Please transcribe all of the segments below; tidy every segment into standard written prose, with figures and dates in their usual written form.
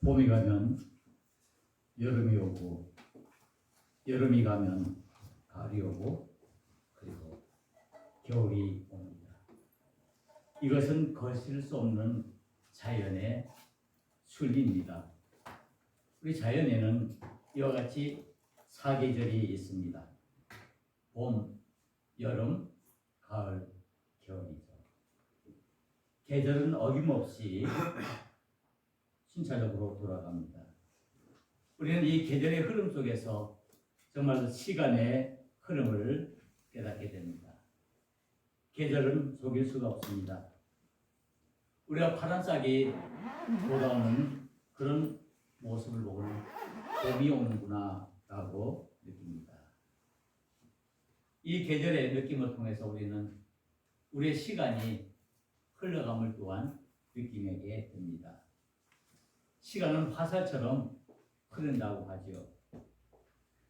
봄이 가면 여름이 오고, 여름이 가면 가을이 오고, 그리고 겨울이 옵니다. 이것은 거스를 수 없는 자연의 순리입니다. 우리 자연에는 이와 같이 사계절이 있습니다. 봄, 여름, 가을, 겨울이죠. 계절은 어김없이 순차적으로 돌아갑니다. 우리는 이 계절의 흐름 속에서 정말 시간의 흐름을 깨닫게 됩니다. 계절은 속일 수가 없습니다. 우리가 파란 싹이 돌아오는 그런 모습을 보고 봄이 오는구나 라고 느낍니다. 이 계절의 느낌을 통해서 우리는 우리의 시간이 흘러감을 또한 느끼게 됩니다. 시간은 화살처럼 흐른다고 하죠.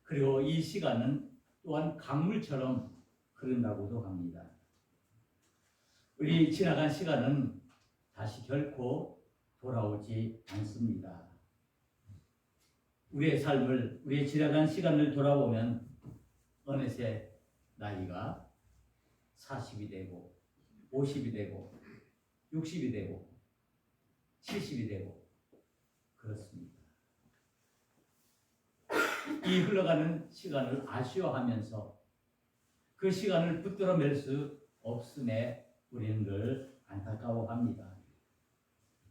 그리고 이 시간은 또한 강물처럼 흐른다고도 합니다. 우리 지나간 시간은 다시 결코 돌아오지 않습니다. 우리의 삶을, 우리의 지나간 시간을 돌아보면 어느새 나이가 40이 되고 50이 되고 60이 되고 70이 되고 그렇습니다. 이 흘러가는 시간을 아쉬워하면서 그 시간을 붙들어낼 수 없음에 우리는 늘 안타까워합니다.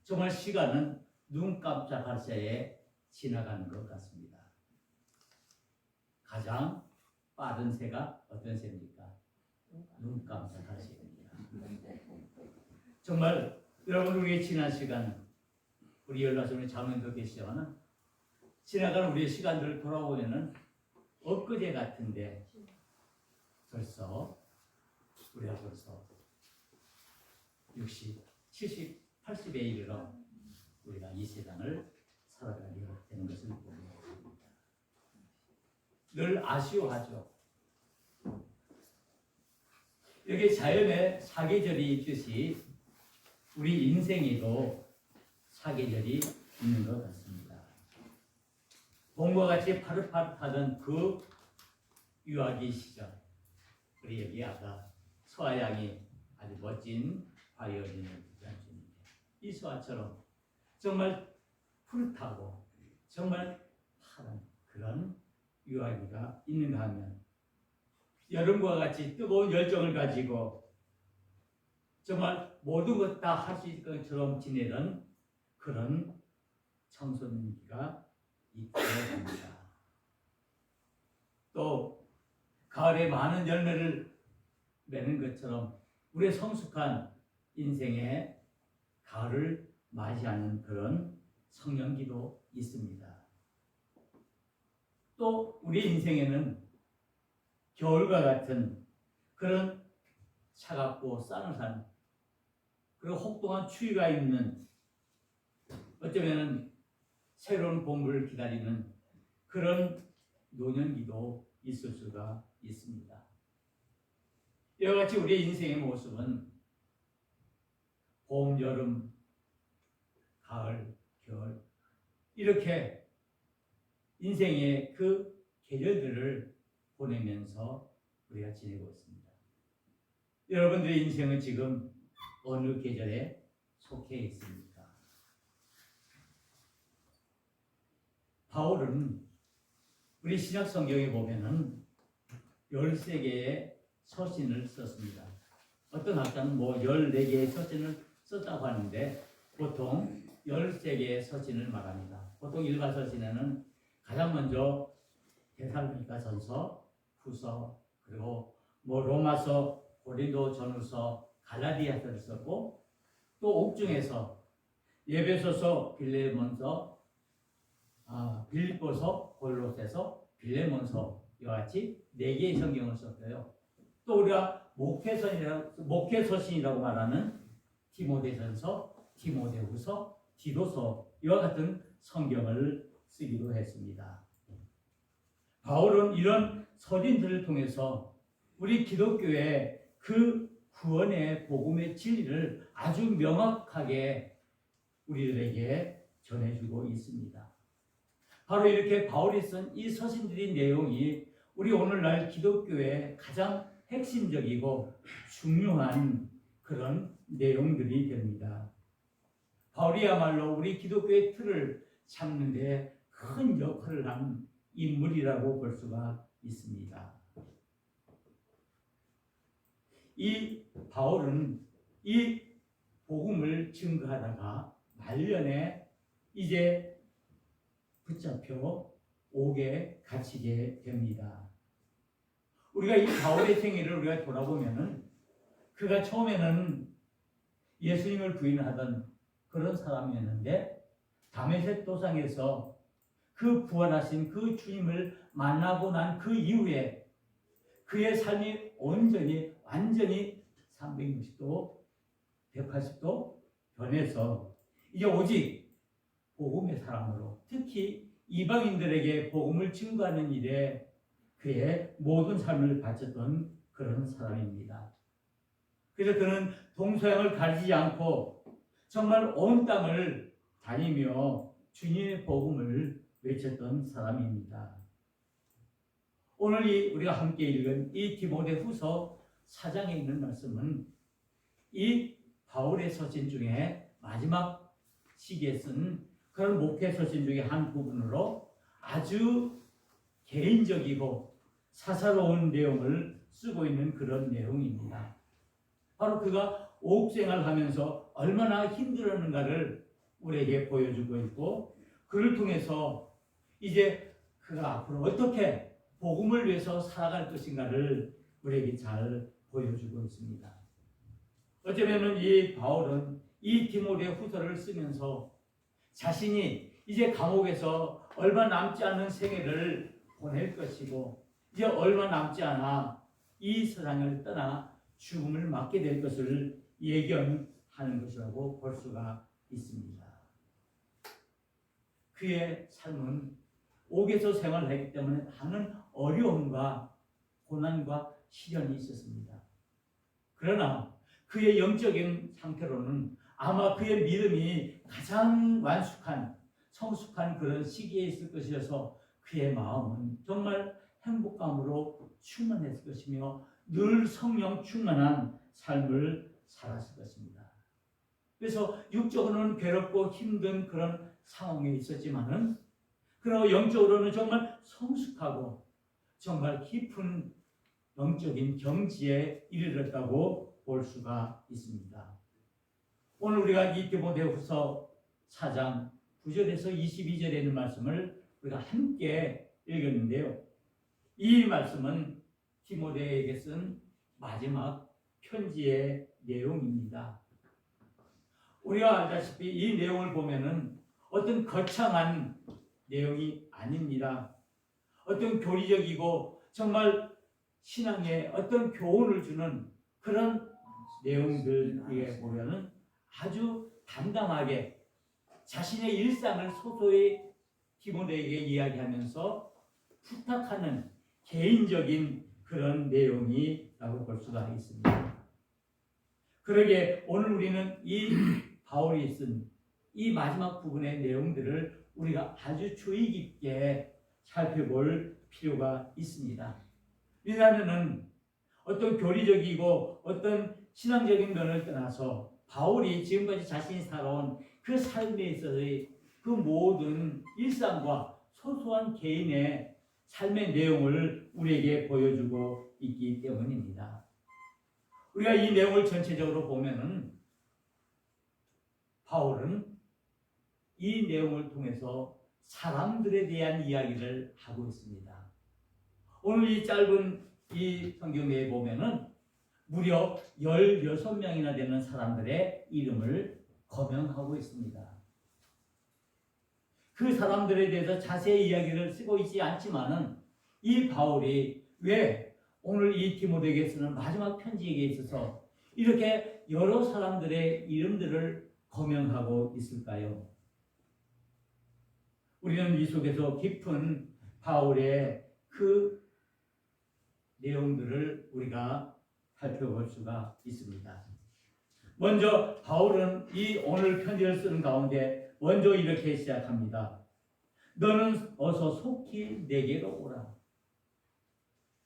정말 시간은 눈 깜짝할 새에 지나가는 것 같습니다. 가장 빠른 새가 어떤 새입니까? 눈 깜짝할 새입니다. 정말 여러분, 우리의 지난 시간, 우리 연락선의 자매도 계시지만 지나간 우리의 시간들을 돌아보면은 엊그제 같은데 우리가 벌써 60, 70, 80에 이르러 우리가 이 세상을 살아가게 되는 것을 보게 됩니다. 늘 아쉬워하죠. 여기 자연의 사계절이 있듯이 우리 인생에도 사계절이 있는 것 같습니다. 봄과 같이 파릇파릇하던 그 유아기 시절, 우리 여기 아까 소아양이 아주 멋진 바이올린을 연주했는데 이 소아처럼 정말 푸릇하고 정말 파란 그런 유아기가 있는가 하면 여름과 같이 뜨거운 열정을 가지고 정말 모든 것 다 할 수 있을 것처럼 지내던 그런 청소년기가 있다고 합니다. 또 가을에 많은 열매를 맺는 것처럼 우리의 성숙한 인생의 가을을 맞이하는 그런 성년기도 있습니다. 또 우리 인생에는 겨울과 같은 그런 차갑고 싸늘한 그리고 혹독한 추위가 있는, 어쩌면 새로운 봄을 기다리는 그런 노년기도 있을 수가 있습니다. 이와 같이 우리의 인생의 모습은 봄, 여름, 가을, 겨울 이렇게 인생의 그 계절들을 보내면서 우리가 지내고 있습니다. 여러분들의 인생은 지금 어느 계절에 속해 있습니까? 바울은 우리 신약 성경에 보면은 13개의 서신을 썼습니다. 어떤 학자는 14개의 서신을 썼다고 하는데 보통 13개의 서신을 말합니다. 보통 일반 서신에는 가장 먼저 데살로니가 전서, 후서, 그리고 로마서, 고린도 전후서, 갈라디아서를 썼고 또 옥중에서 에베소서, 빌레몬서, 빌립보서, 골로새서, 빌레몬서 이와 같이 4개의 성경을 썼어요. 또 우리가 목회서신이라고 말하는 디모데전서, 디모데후서, 디도서 이와 같은 성경을 쓰기도 했습니다. 바울은 이런 서신들을 통해서 우리 기독교의 그 구원의 복음의 진리를 아주 명확하게 우리들에게 전해주고 있습니다. 바로 이렇게 바울이 쓴 이 서신들의 내용이 우리 오늘날 기독교의 가장 핵심적이고 중요한 그런 내용들이 됩니다. 바울이야말로 우리 기독교의 틀을 잡는 데 큰 역할을 한 인물이라고 볼 수가 있습니다. 이 바울은 이 복음을 증거하다가 말년에 이제 붙잡혀 옥에 갇히게 됩니다. 우리가 이 바울의 생애를 우리가 돌아보면은 그가 처음에는 예수님을 부인하던 그런 사람이었는데 다메섹 도상에서 그 부활하신 그 주님을 만나고 난 그 이후에 그의 삶이 완전히 360도, 180도 변해서 이제 오직 복음의 사람으로 특히 이방인들에게 복음을 증거하는 일에 그의 모든 삶을 바쳤던 그런 사람입니다. 그래서 그는 동서양을 가리지 않고 정말 온 땅을 다니며 주님의 복음을 외쳤던 사람입니다. 오늘 우리가 함께 읽은 이 디모데후서 4장에 있는 말씀은 이 바울의 서신 중에 마지막 시기에 쓴 그런 목회 서신 중에 한 부분으로 아주 개인적이고 사사로운 내용을 쓰고 있는 그런 내용입니다. 바로 그가 옥생활을 하면서 얼마나 힘들었는가를 우리에게 보여주고 있고 그를 통해서 이제 그가 앞으로 어떻게 복음을 위해서 살아갈 것인가를 우리에게 잘 보여주고 있습니다. 어쩌면 이 바울은 이 디모데 후서를 쓰면서 자신이 이제 감옥에서 얼마 남지 않은 생애를 보낼 것이고 이제 얼마 남지 않아 이 세상을 떠나 죽음을 맞게 될 것을 예견하는 것이라고 볼 수가 있습니다. 그의 삶은 옥에서 생활하기 때문에 많은 어려움과 고난과 시련이 있었습니다. 그러나 그의 영적인 상태로는 아마 그의 믿음이 가장 완숙한 성숙한 그런 시기에 있을 것이어서 그의 마음은 정말 행복감으로 충만했을 것이며 늘 성령 충만한 삶을 살았을 것입니다. 그래서 육적으로는 괴롭고 힘든 그런 상황에 있었지만은 그러나 영적으로는 정말 성숙하고 정말 깊은 영적인 경지에 이르렀다고 볼 수가 있습니다. 오늘 우리가 이 디모데후서 4장 9절에서 22절에 있는 말씀을 우리가 함께 읽었는데요. 이 말씀은 디모데에게 쓴 마지막 편지의 내용입니다. 우리가 알다시피 이 내용을 보면은 어떤 거창한 내용이 아닙니다. 어떤 교리적이고 정말 신앙에 어떤 교훈을 주는 그런 내용들에 보면은 아주 담담하게 자신의 일상을 소소히 디모데에게 이야기하면서 부탁하는 개인적인 그런 내용이라고 볼 수가 있습니다. 그러기에 오늘 우리는 이 바울이 쓴 이 마지막 부분의 내용들을 우리가 아주 주의 깊게 살펴볼 필요가 있습니다. 왜냐하면 어떤 교리적이고 어떤 신앙적인 면을 떠나서 바울이 지금까지 자신이 살아온 그 삶에 있어서의 그 모든 일상과 소소한 개인의 삶의 내용을 우리에게 보여주고 있기 때문입니다. 우리가 이 내용을 전체적으로 보면은 바울은 이 내용을 통해서 사람들에 대한 이야기를 하고 있습니다. 오늘 이 짧은 이 성경에 보면은 무려 16명이나 되는 사람들의 이름을 거명하고 있습니다. 그 사람들에 대해서 자세히 이야기를 쓰고 있지 않지만은 이 바울이 왜 오늘 이 디모데에게 쓰는 마지막 편지에 있어서 이렇게 여러 사람들의 이름들을 거명하고 있을까요? 우리는 이 속에서 깊은 바울의 그 내용들을 우리가 살펴볼 수가 있습니다. 먼저 바울은 이 오늘 편지를 쓰는 가운데 먼저 이렇게 시작합니다. 너는 어서 속히 내게로 오라.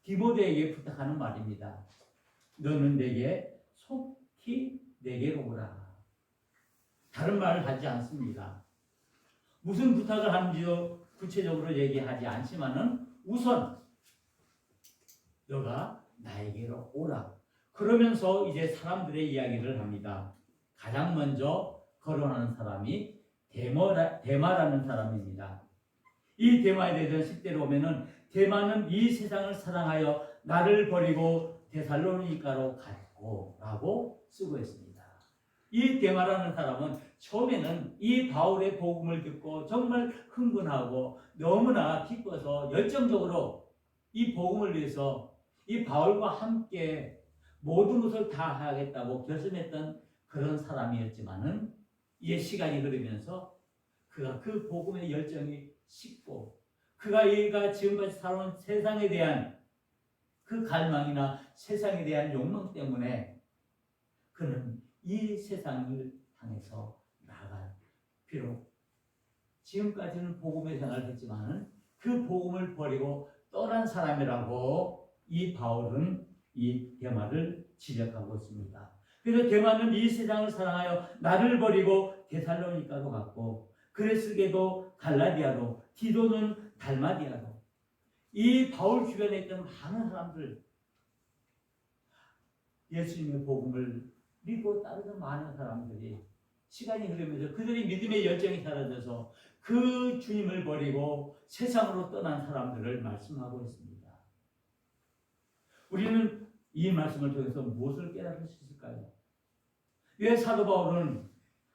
디모데에게 부탁하는 말입니다. 너는 내게 속히 내게로 오라. 다른 말을 하지 않습니다. 무슨 부탁을 하는지도 구체적으로 얘기하지 않지만은 우선 너가 나에게로 오라. 그러면서 이제 사람들의 이야기를 합니다. 가장 먼저 거론하는 사람이 데마라는 사람입니다. 이 데마에 대해서 10대로 보면은 데마는 이 세상을 사랑하여 나를 버리고 데살로니가로 갔고 라고 쓰고 있습니다. 이 데마라는 사람은 처음에는 이 바울의 복음을 듣고 정말 흥분하고 너무나 기뻐서 열정적으로 이 복음을 위해서 이 바울과 함께 모든 것을 다 하겠다고 결심했던 그런 사람이었지만은 이에 시간이 흐르면서 그가 그 복음의 열정이 식고 얘가 지금까지 살아온 세상에 대한 그 갈망이나 세상에 대한 욕망 때문에 그는 이 세상을 향해서 나아간, 비록 지금까지는 복음의 생활을 했지만은 그 복음을 버리고 떠난 사람이라고 이 바울은 이 데마를 지적하고 있습니다. 그래서 데마는 이 세상을 사랑하여 나를 버리고 데살로니가로 갔고 그레스게도 갈라디아로, 디도는 달마디아로. 이 바울 주변에 있던 많은 사람들, 예수님의 복음을 믿고 따르는 많은 사람들이 시간이 흐르면서 그들이 믿음의 열정이 사라져서 그 주님을 버리고 세상으로 떠난 사람들을 말씀하고 있습니다. 우리는 이 말씀을 통해서 무엇을 깨달을 수 있을까요? 왜 사도 바울은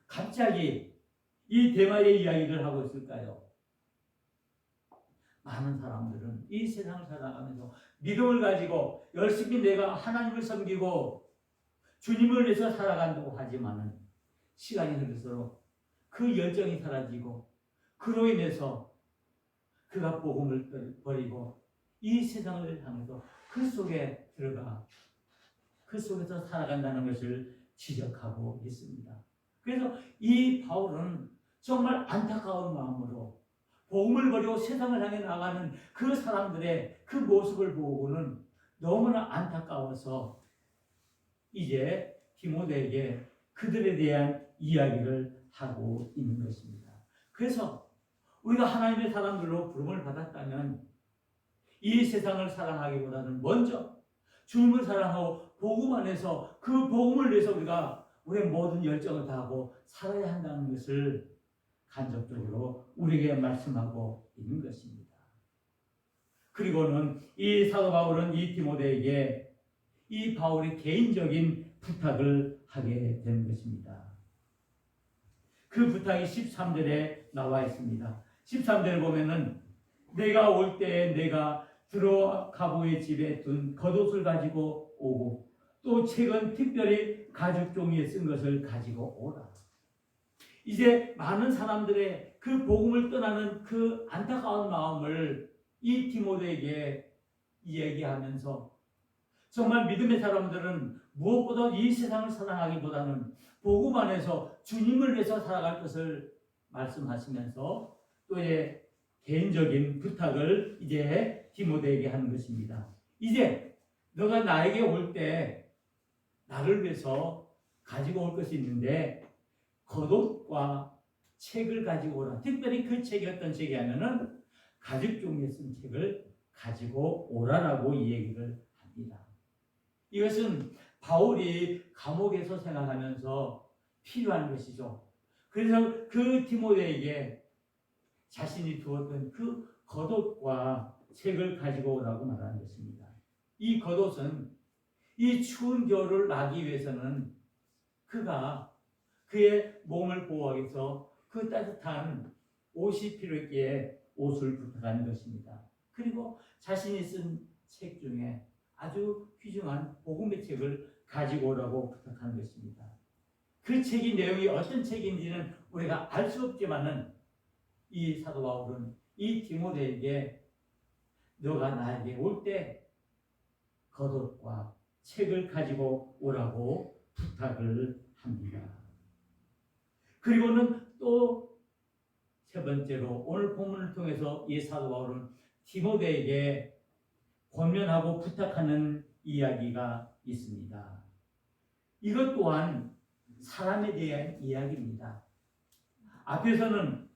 갑자기 이 데마의 이야기를 하고 있을까요? 많은 사람들은 이 세상을 살아가면서 믿음을 가지고 열심히 내가 하나님을 섬기고 주님을 위해서 살아간다고 하지만은 시간이 흐를수록 그 열정이 사라지고 그로 인해서 그가 복음을 버리고 이 세상을 향해서 그 속에 들어가 그 속에서 살아간다는 것을 지적하고 있습니다. 그래서 이 바울은 정말 안타까운 마음으로 복음을 버리고 세상을 향해 나가는 그 사람들의 그 모습을 보고는 너무나 안타까워서 이제 디모데에게 그들에 대한 이야기를 하고 있는 것입니다. 그래서 우리가 하나님의 사람들로 부름을 받았다면 이 세상을 사랑하기보다는 먼저 주님을 사랑하고 복음 안에서 그 복음을 위해서 우리가 우리의 모든 열정을 다하고 살아야 한다는 것을 간접적으로 우리에게 말씀하고 있는 것입니다. 그리고는 이 사도 바울은 이 디모데에게 이 바울의 개인적인 부탁을 하게 되는 것입니다. 그 부탁이 13절에 나와 있습니다. 13절을 보면은 내가 올 때에 내가 드로가보의 집에 둔 겉옷을 가지고 오고 또 책은 특별히 가죽 종이에 쓴 것을 가지고 오라. 이제 많은 사람들의 그 복음을 떠나는 그 안타까운 마음을 이 디모데에게 이야기하면서 정말 믿음의 사람들은 무엇보다 이 세상을 사랑하기보다는 복음 안에서 주님을 위해서 살아갈 것을 말씀하시면서 또 이제 개인적인 부탁을 이제 디모데에게 하는 것입니다. 이제 너가 나에게 올 때 나를 위해서 가지고 올 것이 있는데 겉옷과 책을 가지고 오라. 특별히 그 책이 어떤 책이 하면은 가죽 종이에 쓴 책을 가지고 오라라고 이 얘기를 합니다. 이것은 바울이 감옥에서 생활하면서 필요한 것이죠. 그래서 그 디모데에게 자신이 두었던 그 겉옷과 책을 가지고 오라고 말하는 것입니다. 이 겉옷은 이 추운 겨울을 나기 위해서는 그가 그의 몸을 보호하기 위해서 그 따뜻한 옷이 필요했기에 옷을 부탁하는 것입니다. 그리고 자신이 쓴 책 중에 아주 귀중한 복음의 책을 가지고 오라고 부탁하는 것입니다. 그 책의 내용이 어떤 책인지는 우리가 알 수 없지만은 이 사도 바울은 이 디모데에게 너가 나에게 올 때 겉옷과 책을 가지고 오라고 부탁을 합니다. 그리고는 또 세 번째로 오늘 본문을 통해서 이 사도 바울은 디모데에게 권면하고 부탁하는 이야기가 있습니다. 이것 또한 사람에 대한 이야기입니다. 앞에서는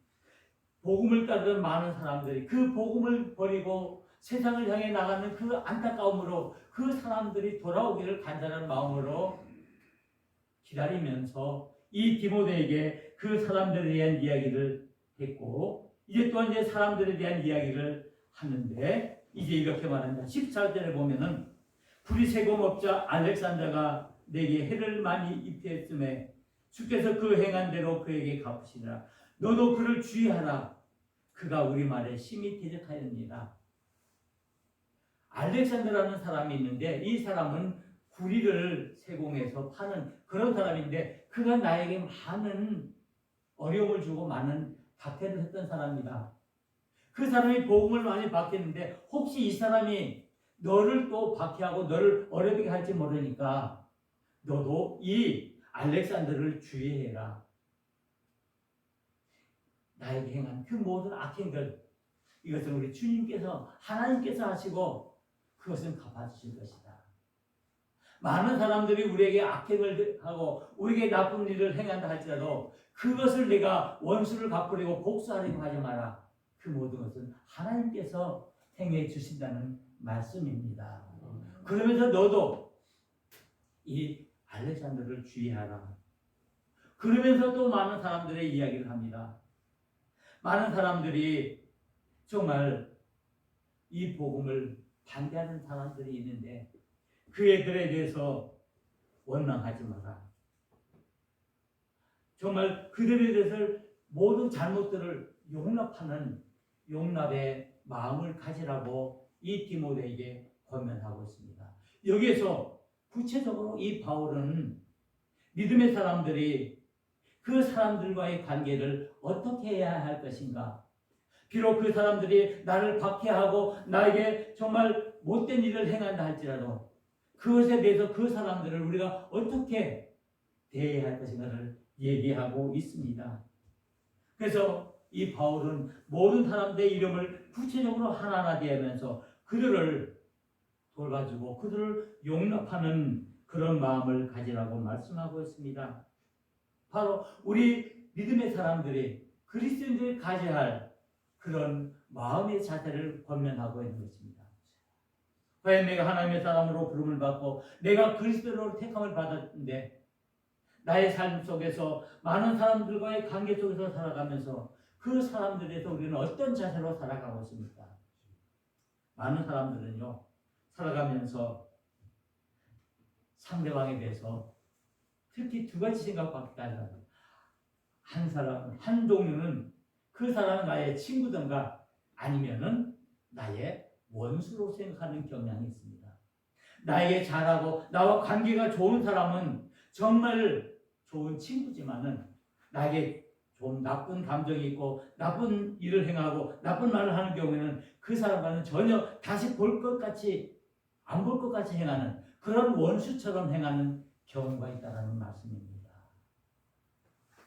복음을 따르는 많은 사람들이 그 복음을 버리고 세상을 향해 나가는 그 안타까움으로 그 사람들이 돌아오기를 간절한 마음으로 기다리면서 이 디모데에게 그 사람들에 대한 이야기를 했고, 이제 또한 이제 사람들에 대한 이야기를 하는데, 이제 이렇게 말합니다. 14절에 보면은 구리세공업자 알렉산더가 내게 해를 많이 입혔음에 주께서 그 행한 대로 그에게 갚으시라. 너도 그를 주의하라. 그가 우리 말에 심히 대적하였느니라. 알렉산더라는 사람이 있는데 이 사람은 구리를 세공해서 파는 그런 사람인데 그가 나에게 많은 어려움을 주고 많은 박해를 했던 사람이다. 그 사람이 복음을 많이 받겠는데 혹시 이 사람이 너를 또 박해하고 너를 어렵게 할지 모르니까 너도 이 알렉산더를 주의해라. 나에게 행한 그 모든 악행들, 이것은 우리 주님께서 하나님께서 하시고 그것은 갚아주실 것이다. 많은 사람들이 우리에게 악행을 하고 우리에게 나쁜 일을 행한다 할지라도 그것을 내가 원수를 갚으려고 복수하려고 하지 마라. 그 모든 것은 하나님께서 행해 주신다는 말씀입니다. 그러면서 너도 이 알렉산더를 주의하라. 그러면서 또 많은 사람들의 이야기를 합니다. 많은 사람들이 정말 이 복음을 반대하는 사람들이 있는데 그애들에 대해서 원망하지 마라. 정말 그들에 대해서 모든 잘못들을 용납하는 용납의 마음을 가지라고 이 디모데에게 권면하고 있습니다. 여기에서 구체적으로 이 바울은 믿음의 사람들이 그 사람들과의 관계를 어떻게 해야 할 것인가? 비록 그 사람들이 나를 박해하고 나에게 정말 못된 일을 행한다 할지라도 그것에 대해서 그 사람들을 우리가 어떻게 대해야 할 것인가를 얘기하고 있습니다. 그래서 이 바울은 모든 사람들의 이름을 구체적으로 하나하나 대하면서 그들을 돌봐주고 그들을 용납하는 그런 마음을 가지라고 말씀하고 있습니다. 바로 우리 믿음의 사람들이 그리스도인들이 가져야 할 그런 마음의 자세를 권면하고 있는 것입니다. 과연 내가 하나님의 사람으로 부름을 받고 내가 그리스도로 택함을 받았는데 나의 삶 속에서 많은 사람들과의 관계 속에서 살아가면서 그 사람들에서 우리는 어떤 자세로 살아가고 있습니까? 많은 사람들은요 살아가면서 상대방에 대해서 특히 두 가지 생각밖에 안 해요. 한 사람, 한 종류는 그 사람은 나의 친구든가 아니면은 나의 원수로 생각하는 경향이 있습니다. 나에게 잘하고 나와 관계가 좋은 사람은 정말 좋은 친구지만은 나에게 좀 나쁜 감정이 있고 나쁜 일을 행하고 나쁜 말을 하는 경우에는 그 사람과는 전혀 다시 볼 것 같이 안 볼 것 같이 행하는 그런 원수처럼 행하는 경우가 있다는 말씀입니다.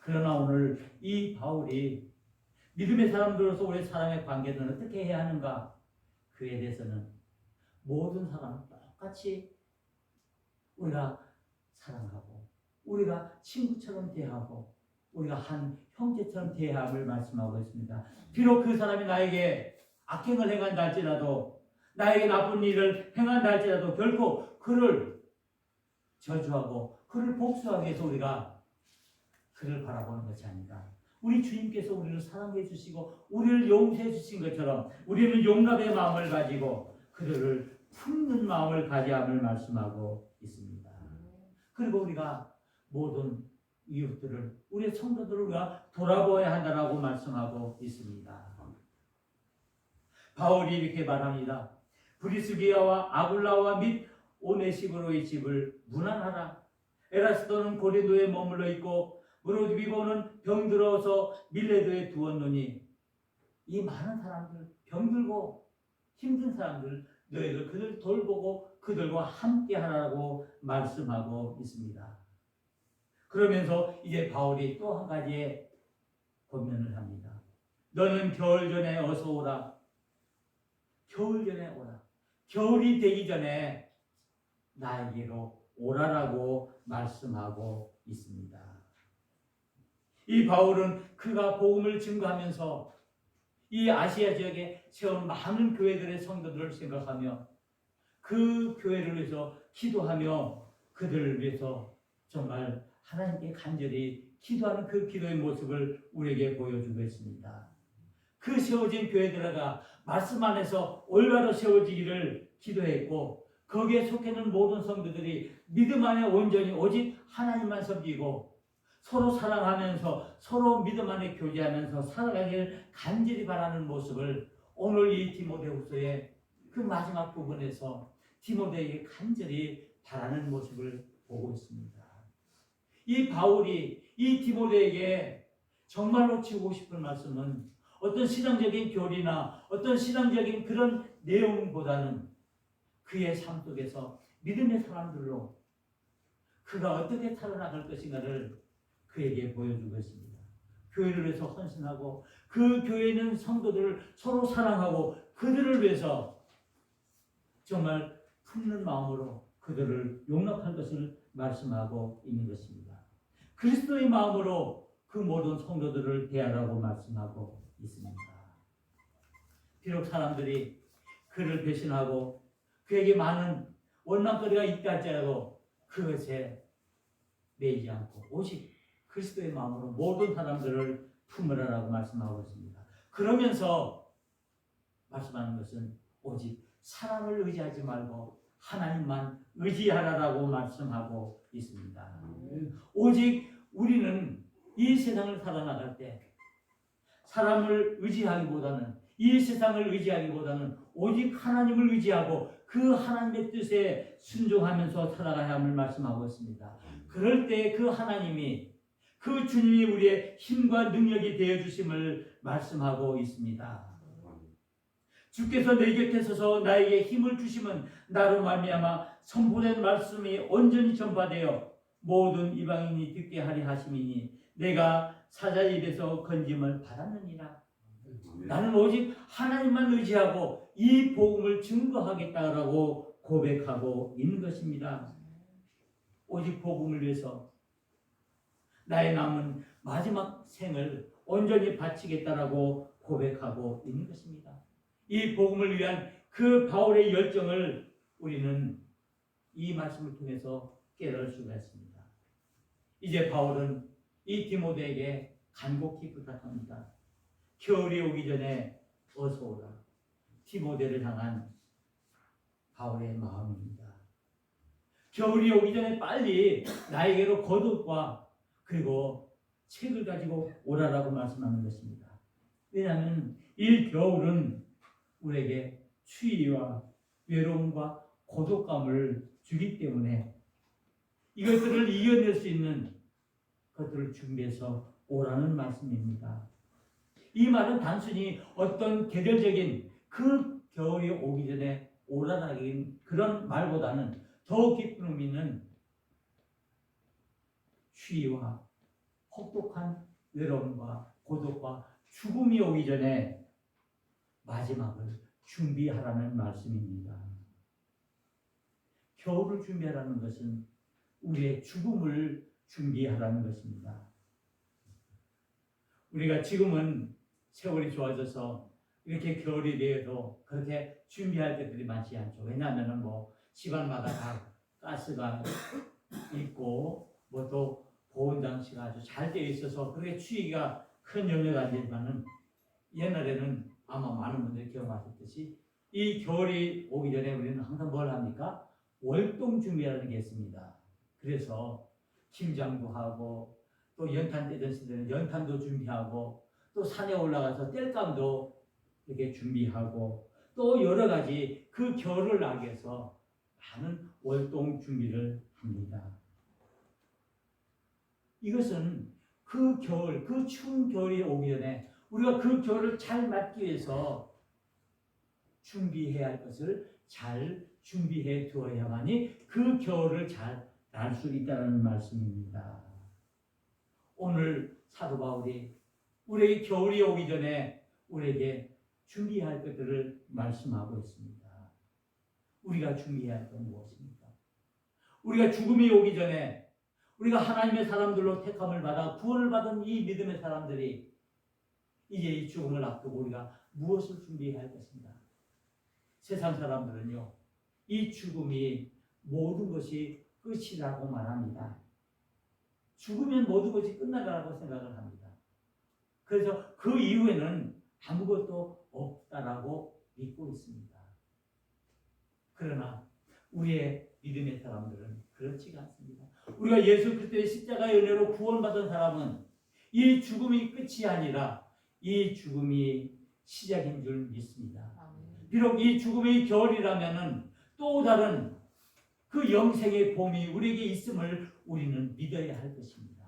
그러나 오늘 이 바울이 믿음의 사람들로서 우리 사람의 관계는 어떻게 해야 하는가? 그에 대해서는 모든 사람 똑같이 우리가 사랑하고 우리가 친구처럼 대하고 우리가 한 형제처럼 대함을 말씀하고 있습니다. 비록 그 사람이 나에게 악행을 행한다 할지라도 나에게 나쁜 일을 행한다 할지라도 결코 그를 저주하고 그를 복수하기 위해서 우리가 그를 바라보는 것이 아니다. 우리 주님께서 우리를 사랑해 주시고 우리를 용서해 주신 것처럼 우리는 용납의 마음을 가지고 그들을 품는 마음을 가져야 함을 말씀하고 있습니다. 그리고 우리가 모든 이웃들을 우리의 성도들을 우리가 돌아보아야 한다라고 말씀하고 있습니다. 바울이 이렇게 말합니다. 브리스기아와 아굴라와 및 오네시브로의 집을 문안하라. 에라스도는 고린도에 머물러 있고 무로디비고는 병들어서 밀레도에 두었노니 이 많은 사람들 병들고 힘든 사람들 너희들 그들 돌보고 그들과 함께 하라고 말씀하고 있습니다. 그러면서 이제 바울이 또 한 가지의 권면을 합니다. 너는 겨울 전에 어서 오라. 겨울 전에 오라. 겨울이 되기 전에 나에게로 오라라고 말씀하고 있습니다. 이 바울은 그가 복음을 증거하면서 이 아시아 지역에 세운 많은 교회들의 성도들을 생각하며 그 교회를 위해서 기도하며 그들을 위해서 정말 하나님께 간절히 기도하는 그 기도의 모습을 우리에게 보여주고 있습니다. 그 세워진 교회들아가 말씀 안에서 올바로 세워지기를 기도했고 거기에 속해 있는 모든 성도들이 믿음 안에 온전히 오직 하나님만 섬기고 서로 사랑하면서 서로 믿음 안에 교제하면서 살아가기를 간절히 바라는 모습을 오늘 이 디모데후서의 그 마지막 부분에서 디모데에게 간절히 바라는 모습을 보고 있습니다. 이 바울이 이 디모데에게 정말로 주고 싶은 말씀은 어떤 신앙적인 교리나 어떤 신앙적인 그런 내용보다는 그의 삶 속에서 믿음의 사람들로 그가 어떻게 살아나갈 것인가를 그에게 보여주고 있습니다. 교회를 위해서 헌신하고 그 교회에 있는 성도들을 서로 사랑하고 그들을 위해서 정말 품는 마음으로 그들을 용납할 것을 말씀하고 있는 것입니다. 그리스도의 마음으로 그 모든 성도들을 대하라고 말씀하고 있습니다. 비록 사람들이 그를 배신하고 그에게 많은 원망거리가 있다 할지라도 그것에 매이지 않고 오직 그리스도의 마음으로 모든 사람들을 품으라라고 말씀하고 있습니다. 그러면서 말씀하는 것은 오직 사람을 의지하지 말고 하나님만 의지하라라고 말씀하고 있습니다. 오직 우리는 이 세상을 살아나갈 때 사람을 의지하기보다는 이 세상을 의지하기보다는 오직 하나님을 의지하고 그 하나님의 뜻에 순종하면서 살아가야 함을 말씀하고 있습니다. 그럴 때 그 하나님이 그 주님이 우리의 힘과 능력이 되어주심을 말씀하고 있습니다. 주께서 내 곁에 서서 나에게 힘을 주심은 나로 말미암아 선포된 말씀이 온전히 전파되어 모든 이방인이 듣게 하리 하심이니 내가 사자 입에서 건짐을 받았느니라. 나는 오직 하나님만 의지하고 이 복음을 증거하겠다라고 고백하고 있는 것입니다. 오직 복음을 위해서 나의 남은 마지막 생을 온전히 바치겠다라고 고백하고 있는 것입니다. 이 복음을 위한 그 바울의 열정을 우리는 이 말씀을 통해서 깨달을 수가 있습니다. 이제 바울은 이 디모데에게 간곡히 부탁합니다. 겨울이 오기 전에 어서 오라. 디모데를 향한 바울의 마음입니다. 겨울이 오기 전에 빨리 나에게로 겉옷과 그리고 책을 가지고 오라라고 말씀하는 것입니다. 왜냐하면 이 겨울은 우리에게 추위와 외로움과 고독감을 주기 때문에 이것들을 이겨낼 수 있는 것들을 준비해서 오라는 말씀입니다. 이 말은 단순히 어떤 계절적인 그 겨울이 오기 전에 오라라는 그런 말보다는 더 깊은 의미는 추위와 혹독한 외로움과 고독과 죽음이 오기 전에 마지막을 준비하라는 말씀입니다. 겨울을 준비하라는 것은 우리의 죽음을 준비하라는 것입니다. 우리가 지금은 세월이 좋아져서 이렇게 겨울이 되어도 그렇게 준비할 때들이 많지 않죠. 왜냐하면 집안마다 다 가스가 있고 또 보온 장치가 아주 잘 되어 있어서 그렇게 추위가 큰 염려가 안 되지만은 옛날에는 아마 많은 분들이 기억하셨듯이 이 겨울이 오기 전에 우리는 항상 뭘 합니까? 월동 준비하는 게 있습니다. 그래서 김장도 하고 또 연탄 떼던 시대는 연탄도 준비하고 또 산에 올라가서 땔감도 이렇게 준비하고 또 여러 가지 그 겨울을 나기 위해서 많은 월동 준비를 합니다. 이것은 그 겨울, 그 추운 겨울이 오기 전에 우리가 그 겨울을 잘 맞기 위해서 준비해야 할 것을 잘 준비해 두어야만이 그 겨울을 잘 날 수 있다는 말씀입니다. 오늘 사도 바울이 우리에게 겨울이 오기 전에 우리에게 준비할 것들을 말씀하고 있습니다. 우리가 준비해야 할 건 무엇입니까? 우리가 죽음이 오기 전에 우리가 하나님의 사람들로 택함을 받아 구원을 받은 이 믿음의 사람들이 이제 이 죽음을 앞두고 우리가 무엇을 준비해야 할 것인가? 세상 사람들은요, 이 죽음이 모든 것이 끝이라고 말합니다. 죽으면 모든 것이 끝나가라고 생각을 합니다. 그래서 그 이후에는 아무것도 없다라고 믿고 있습니다. 그러나 우리의 믿음의 사람들은 그렇지가 않습니다. 우리가 예수 그리스도의 십자가의 은혜로 구원받은 사람은 이 죽음이 끝이 아니라 이 죽음이 시작인 줄 믿습니다. 비록 이 죽음이 겨울이라면은 또 다른 그 영생의 봄이 우리에게 있음을 우리는 믿어야 할 것입니다.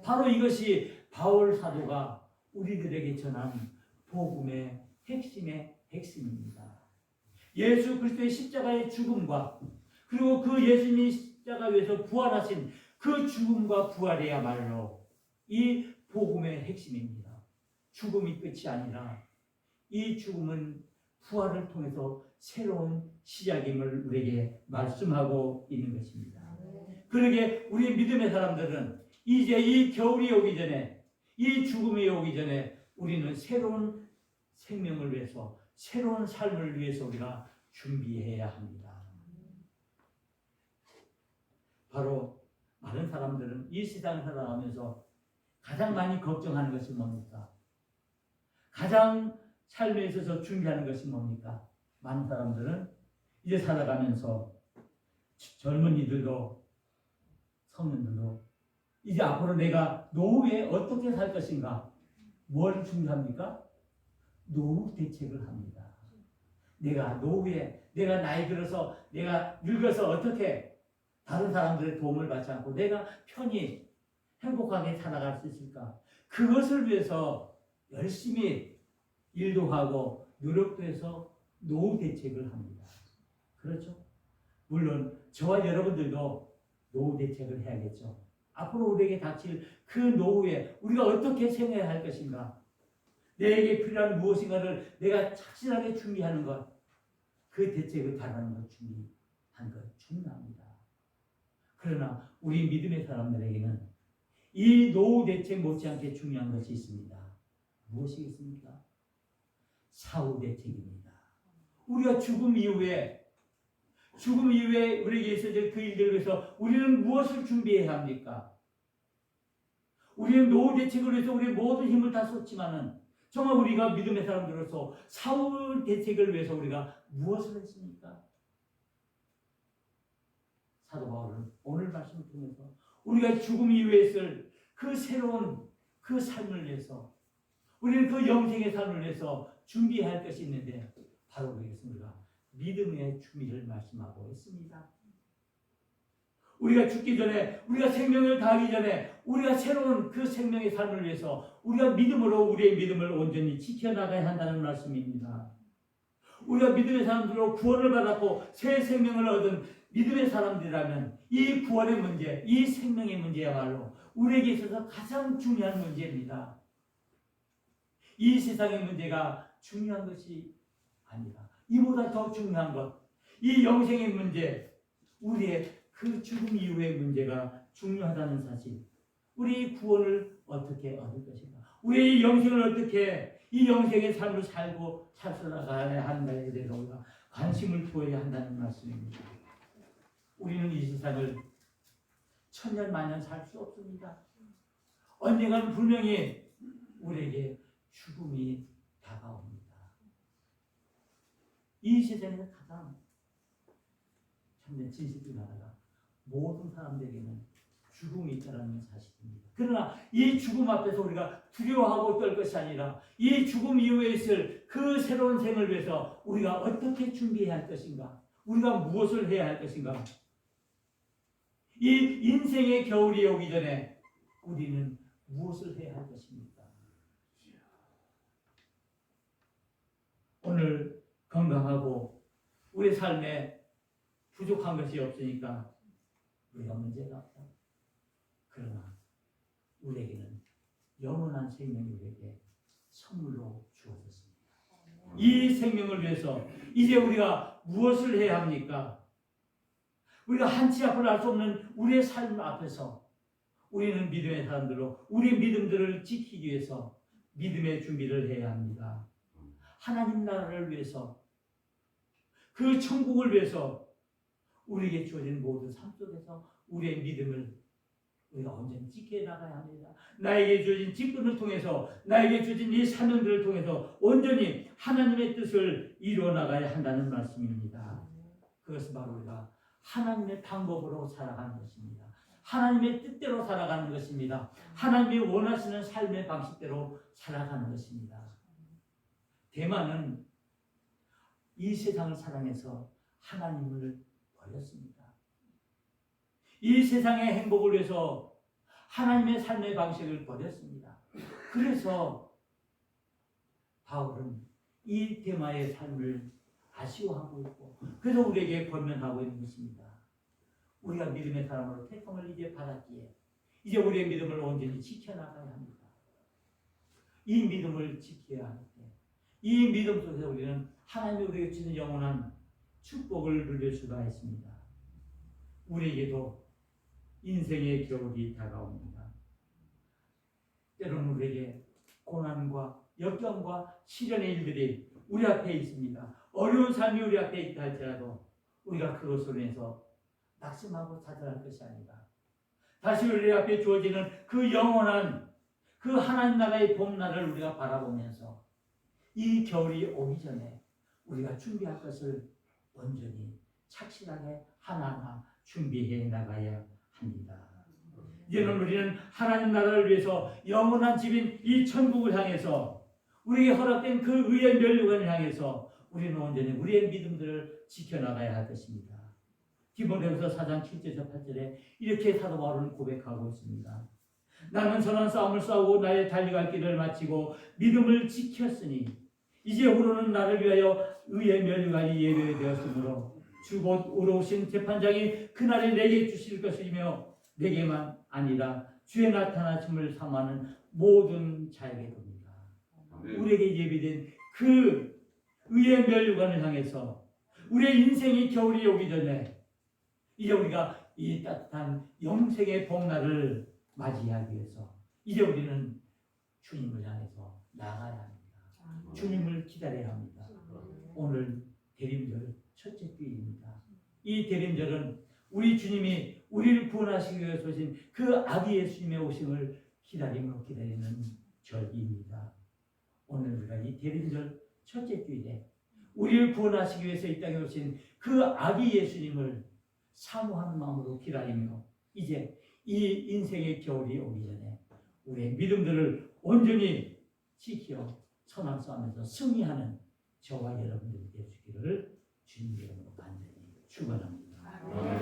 바로 이것이 바울 사도가 우리들에게 전한 복음의 핵심의 핵심입니다. 예수 그리스도의 십자가의 죽음과 그리고 그 예수님이 십자가 위에서 부활하신 그 죽음과 부활이야말로 이 복음의 핵심입니다. 죽음이 끝이 아니라 이 죽음은 부활을 통해서 새로운 시작임을 우리에게 말씀하고 있는 것입니다. 그러게 우리 믿음의 사람들은 이제 이 겨울이 오기 전에, 이 죽음이 오기 전에 우리는 새로운 생명을 위해서, 새로운 삶을 위해서 우리가 준비해야 합니다. 바로 많은 사람들은 이 세상을 살아가면서 가장 많이 걱정하는 것이 뭡니까? 가장 삶에 있어서 준비하는 것이 뭡니까? 많은 사람들은 이제 살아가면서 젊은이들도 성인들도 이제 앞으로 내가 노후에 어떻게 살 것인가? 뭘 준비합니까? 노후 대책을 합니다. 내가 노후에 내가 나이 들어서 내가 늙어서 어떻게 다른 사람들의 도움을 받지 않고 내가 편히 행복하게 살아갈 수 있을까? 그것을 위해서 열심히 일도 하고 노력도 해서 노후 대책을 합니다. 그렇죠? 물론 저와 여러분들도 노후 대책을 해야겠죠. 앞으로 우리에게 닥칠 그 노후에 우리가 어떻게 생활해야 할 것인가? 내게 필요한 무엇인가를 내가 착실하게 준비하는 것, 그 대책을 다루는 것, 준비한 것 중요합니다. 그러나 우리 믿음의 사람들에게는 이 노후 대책 못지않게 중요한 것이 있습니다. 무엇이겠습니까? 사후 대책입니다. 우리가 죽음 이후에 우리에게 있어질 그 일들을 위해서 우리는 무엇을 준비해야 합니까? 우리는 노후 대책을 위해서 우리의 모든 힘을 다 쏟지만은 정말 우리가 믿음의 사람들로서 사후 대책을 위해서 우리가 무엇을 했습니까? 사도 바울은 오늘 말씀을 통해서 우리가 죽음 이후에 있을 그 새로운 그 삶을 위해서 우리는 그 영생의 삶을 위해서 준비해야 할 것이 있는데 바로 그것입니다. 믿음의 준비를 말씀하고 있습니다. 우리가 죽기 전에 우리가 생명을 다하기 전에 우리가 새로운 그 생명의 삶을 위해서 우리가 믿음으로 우리의 믿음을 온전히 지켜나가야 한다는 말씀입니다. 우리가 믿음의 사람들로 구원을 받았고 새 생명을 얻은 믿음의 사람들이라면 이 구원의 문제, 이 생명의 문제야말로 우리에게 있어서 가장 중요한 문제입니다. 이 세상의 문제가 중요한 것이 아니라 이보다 더 중요한 것, 이 영생의 문제, 우리의 그 죽음 이후의 문제가 중요하다는 사실, 우리의 구원을 어떻게 얻을 것인가, 우리의 영생을 어떻게 이 영생의 삶을 살고 살아가야 한다에 대해서 우리가 관심을 두어야 한다는 말씀입니다. 우리는 이 세상을 천년 만년 살 수 없습니다. 언젠가는 분명히 우리에게 죽음이 다가옵니다. 이 세상에서 가장 참된 진실 중 하나가 모든 사람들에게는 죽음이 있다는 사실입니다. 그러나 이 죽음 앞에서 우리가 두려워하고 떨 것이 아니라 이 죽음 이후에 있을 그 새로운 생을 위해서 우리가 어떻게 준비해야 할 것인가? 우리가 무엇을 해야 할 것인가? 이 인생의 겨울이 오기 전에 우리는 무엇을 해야 할 것입니까? 오늘 건강하고 우리 삶에 부족한 것이 없으니까 우리가 문제가 없다. 그러나 우리에게는 영원한 생명이 우리에게 선물로 주어졌습니다. 이 생명을 위해서 이제 우리가 무엇을 해야 합니까? 우리가 한치 앞을 알 수 없는 우리의 삶 앞에서 우리는 믿음의 사람들로 우리의 믿음들을 지키기 위해서 믿음의 준비를 해야 합니다. 하나님 나라를 위해서, 그 천국을 위해서 우리에게 주어진 모든 삶 속에서 우리의 믿음을 우리가 온전히 지켜 나가야 합니다. 나에게 주어진 직분을 통해서, 나에게 주어진 이 사명들을 통해서 온전히 하나님의 뜻을 이루어 나가야 한다는 말씀입니다. 그것은 바로 우리가 하나님의 방법으로 살아가는 것입니다. 하나님의 뜻대로 살아가는 것입니다. 하나님이 원하시는 삶의 방식대로 살아가는 것입니다. 대만은 이 세상을 사랑해서 하나님을 버렸습니다. 이 세상의 행복을 위해서 하나님의 삶의 방식을 버렸습니다. 그래서 바울은 이 대마의 삶을 아쉬워하고 있고, 그래서 우리에게 권면하고 있는 것입니다. 우리가 믿음의 사람으로 택함을 이제 받았기에 이제 우리의 믿음을 온전히 지켜나가야 합니다. 이 믿음을 지켜야 할 때, 이 믿음 속에서 우리는 하나님이 우리에게 주는 영원한 축복을 누릴 수가 있습니다. 우리에게도 인생의 겨울이 다가옵니다. 때로는 우리에게 고난과 역경과 시련의 일들이 우리 앞에 있습니다. 어려운 삶이 우리 앞에 있다 할지라도 우리가 그것으로 인해서 낙심하고 좌절할 것이 아니라 다시 우리 앞에 주어지는 그 영원한 그 하나님 나라의 봄날을 우리가 바라보면서 이 겨울이 오기 전에 우리가 준비할 것을 온전히 착실하게 하나하나 준비해 나가야 합니다. 이제는 우리는 하나님 나라를 위해서 영원한 집인 이 천국을 향해서 우리에게 허락된 그 의의 면류관을 향해서 우리는 온전히 우리의 믿음들을 지켜나가야 할 것입니다. 디모데후서 4장 7절에서 8절에 이렇게 사도 바울은 고백하고 있습니다. 나는 선한 싸움을 싸우고 나의 달려갈 길을 마치고 믿음을 지켰으니 이제후로는 나를 위하여 의의 면류관이 예배되었으므로 주 곧 의로우신 재판장이 그날에 내게 주실 것이며 내게만 아니라 주의 나타나심을 삼하는 모든 자에게 돕니다. 우리에게 예비된 그 의의 면류관을 향해서 우리의 인생의 겨울이 오기 전에 이제 우리가 이 따뜻한 영생의 봄날을 맞이하기 위해서 이제 우리는 주님을 향해서 나아가야 합니다. 주님을 기다려야 합니다. 오늘 대림절 첫째 주일입니다. 이 대림절은 우리 주님이 우리를 구원하시기 위해서 오신 그 아기 예수님의 오심을 기다리는 절기입니다. 오늘 우리가 이 대림절 첫째 주일에 우리를 구원하시기 위해서 이 땅에 오신 그 아기 예수님을 사모하는 마음으로 기다리며 이제 이 인생의 겨울이 오기 전에 우리의 믿음들을 온전히 지켜 선한 싸움에서 승리하는 저와 여러분들이 되시기를 주님의 이름으로 간절히 축원합니다.